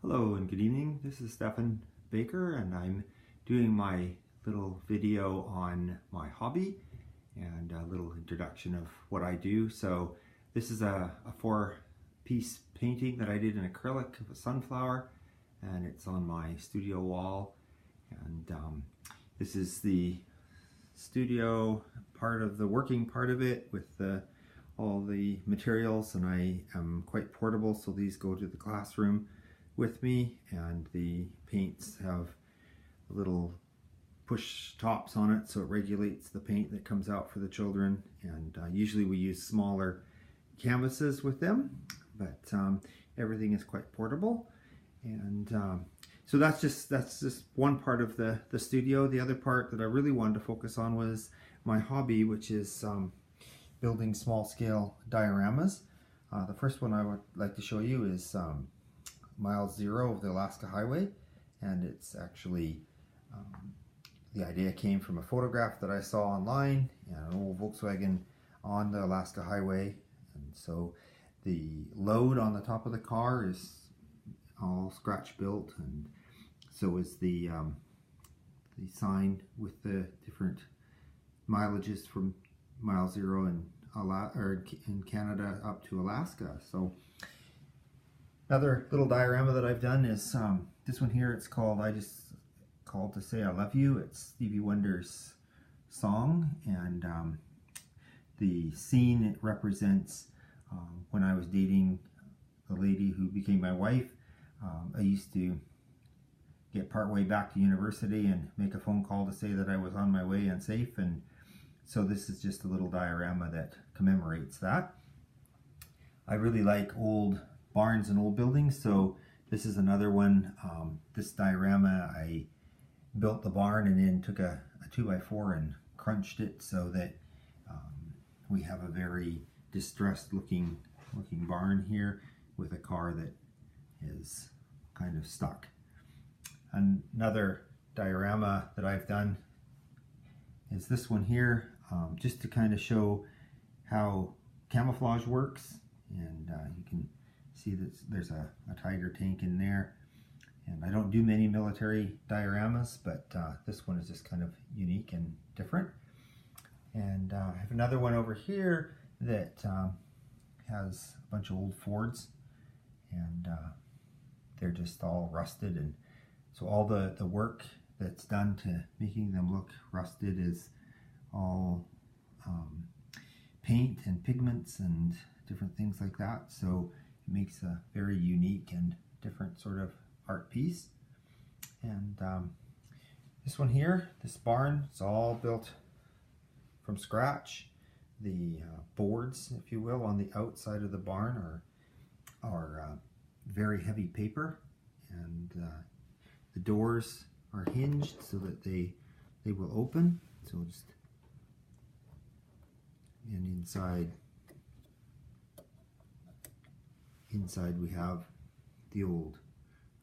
Hello and good evening. This is Stephen Baker and I'm doing my little video on my hobby and a little introduction of what I do. So this is a 4-piece painting that I did in acrylic of a sunflower, and it's on my studio wall. And this is the studio part of the working part of it with all the materials, and I am quite portable, so these go to the classroom with me, and the paints have little push tops on it so it regulates the paint that comes out for the children. And usually we use smaller canvases with them, but everything is quite portable. And so that's just one part of the studio. The other part that I really wanted to focus on was my hobby, which is building small scale dioramas. The first one I would like to show you is mile 0 of the Alaska Highway, and it's actually the idea came from a photograph that I saw online, an old Volkswagen on the Alaska Highway. And so the load on the top of the car is all scratch built, and so is the sign with the different mileages from mile 0 in Canada up to Alaska. So another little diorama that I've done is this one here. It's called I Just Called to Say I Love You. It's Stevie Wonder's song, and the scene it represents when I was dating the lady who became my wife. I used to get partway back to university and make a phone call to say that I was on my way and safe, and so this is just a little diorama that commemorates that. I really like old barns and old buildings, so this is another one. This diorama, I built the barn and then took a 2x4 and crunched it so that we have a very distressed looking barn here with a car that is kind of stuck. Another diorama that I've done is this one here, just to kind of show how camouflage works. And you can see that there's a tiger tank in there, and I don't do many military dioramas, but this one is just kind of unique and different. And I have another one over here that has a bunch of old Fords, and they're just all rusted, and so all the work that's done to making them look rusted is all paint and pigments and different things like that. So it makes a very unique and different sort of art piece. And this one here, this barn, it's all built from scratch. The boards, if you will, on the outside of the barn are very heavy paper, and the doors are hinged so that they will open. So just, and inside we have the old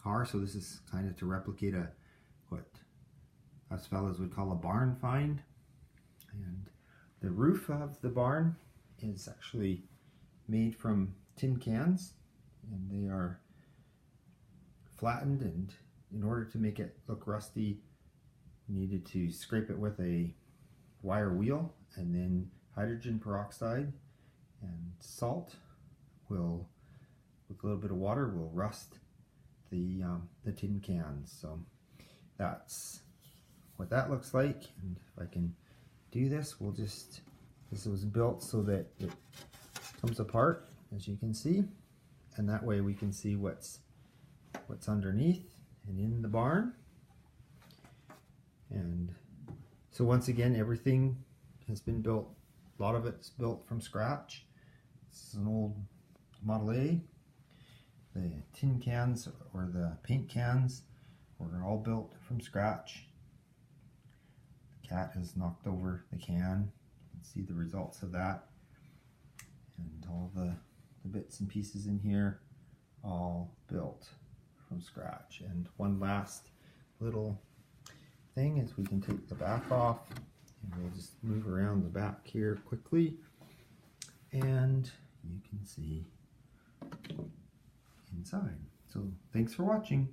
car. So this is kind of to replicate what us fellas would call a barn find. And the roof of the barn is actually made from tin cans, and they are flattened, and in order to make it look rusty, needed to scrape it with a wire wheel, and then hydrogen peroxide and salt will, with a little bit of water, will rust the tin cans. So that's what that looks like. And if I can do this, this was built so that it comes apart, as you can see, and that way we can see what's underneath and in the barn. And so once again, everything has been built. A lot of it's built from scratch. This is an old Model A. The tin cans or the paint cans were all built from scratch. The cat has knocked over the can. You can see the results of that. And all the bits and pieces in here, all built from scratch. And one last little thing is we can take the back off, and we'll just move around the back here quickly, and you can see inside. So thanks for watching.